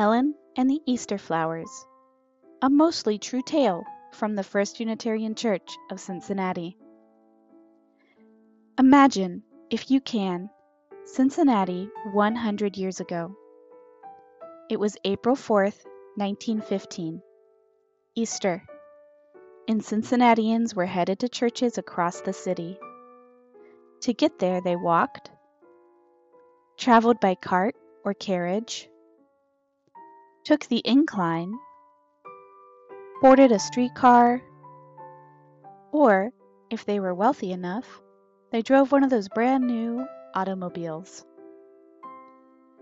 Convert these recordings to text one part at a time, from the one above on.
Ellen and the Easter Flowers, a mostly true tale from the First Unitarian Church of Cincinnati. Imagine, if you can, Cincinnati 100 years ago. It was April 4th, 1915, Easter, and Cincinnatians were headed to churches across the city. To get there, they walked, traveled by cart or carriage, took the incline, boarded a streetcar, or, if they were wealthy enough, they drove one of those brand new automobiles.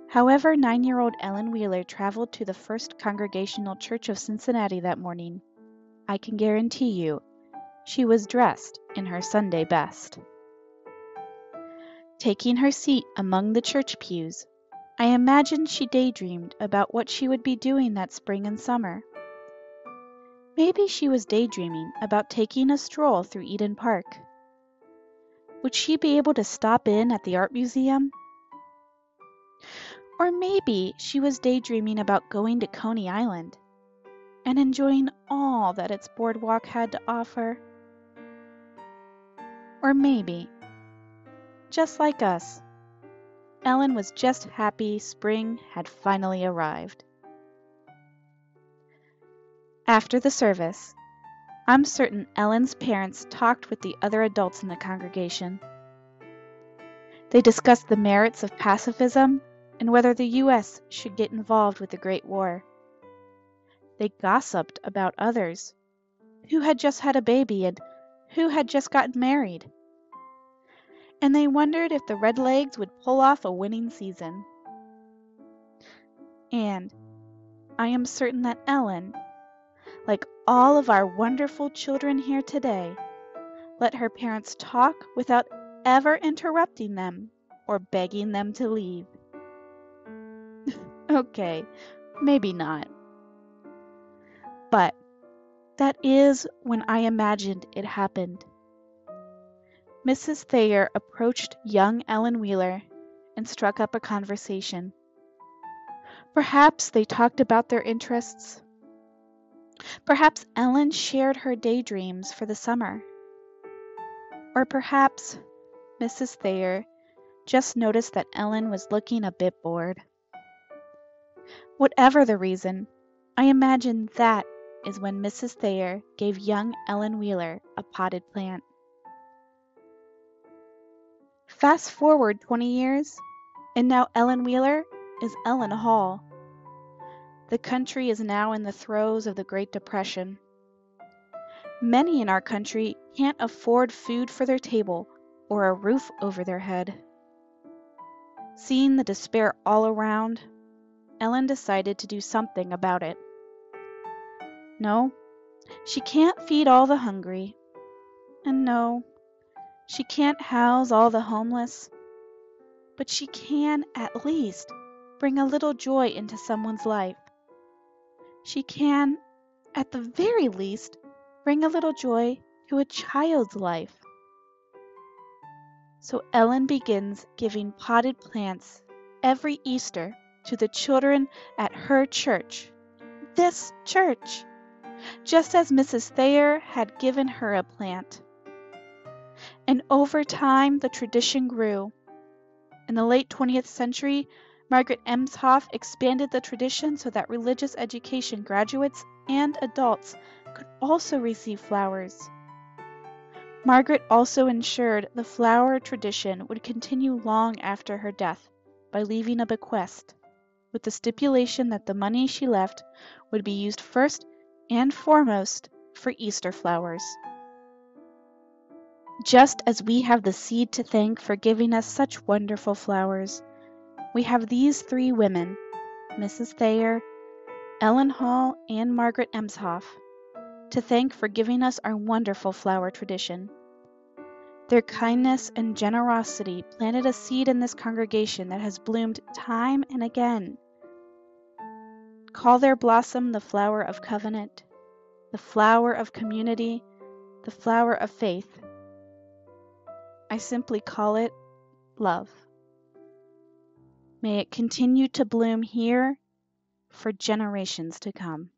However, 9-year-old Ellen Wheeler traveled to the First Congregational Church of Cincinnati that morning, I can guarantee you she was dressed in her Sunday best. Taking her seat among the church pews, I imagined she daydreamed about what she would be doing that spring and summer. Maybe she was daydreaming about taking a stroll through Eden Park. Would she be able to stop in at the art museum? Or maybe she was daydreaming about going to Coney Island and enjoying all that its boardwalk had to offer. Or maybe, just like us, Ellen was just happy spring had finally arrived. After the service, I'm certain Ellen's parents talked with the other adults in the congregation. They discussed the merits of pacifism and whether the U.S. should get involved with the Great War. They gossiped about others, who had just had a baby and who had just gotten married. And they wondered if the Redlegs would pull off a winning season. And I am certain that Ellen, like all of our wonderful children here today, let her parents talk without ever interrupting them or begging them to leave. Okay, maybe not. But that is when I imagined it happened. Mrs. Thayer approached young Ellen Wheeler and struck up a conversation. Perhaps they talked about their interests. Perhaps Ellen shared her daydreams for the summer. Or perhaps Mrs. Thayer just noticed that Ellen was looking a bit bored. Whatever the reason, I imagine that is when Mrs. Thayer gave young Ellen Wheeler a potted plant. Fast forward 20 years, and now Ellen Wheeler is Ellen Hall. The country is now in the throes of the Great Depression. Many in our country can't afford food for their table or a roof over their head. Seeing the despair all around, Ellen decided to do something about it. No, she can't feed all the hungry. And no, she can't house all the homeless. But she can at least bring a little joy into someone's life. She can, at the very least, bring a little joy to a child's life. So Ellen begins giving potted plants every Easter to the children at her church, this church, just as Mrs. Thayer had given her a plant. And over time, the tradition grew. In the late 20th century, Margaret Emshoff expanded the tradition so that religious education graduates and adults could also receive flowers. Margaret also ensured the flower tradition would continue long after her death by leaving a bequest, with the stipulation that the money she left would be used first and foremost for Easter flowers. Just as we have the seed to thank for giving us such wonderful flowers, we have these three women, Mrs. Thayer, Ellen Hall, and Margaret Emshoff, to thank for giving us our wonderful flower tradition. Their kindness and generosity planted a seed in this congregation that has bloomed time and again. Call their blossom the flower of covenant, the flower of community, the flower of faith. I simply call it love. May it continue to bloom here, for generations to come.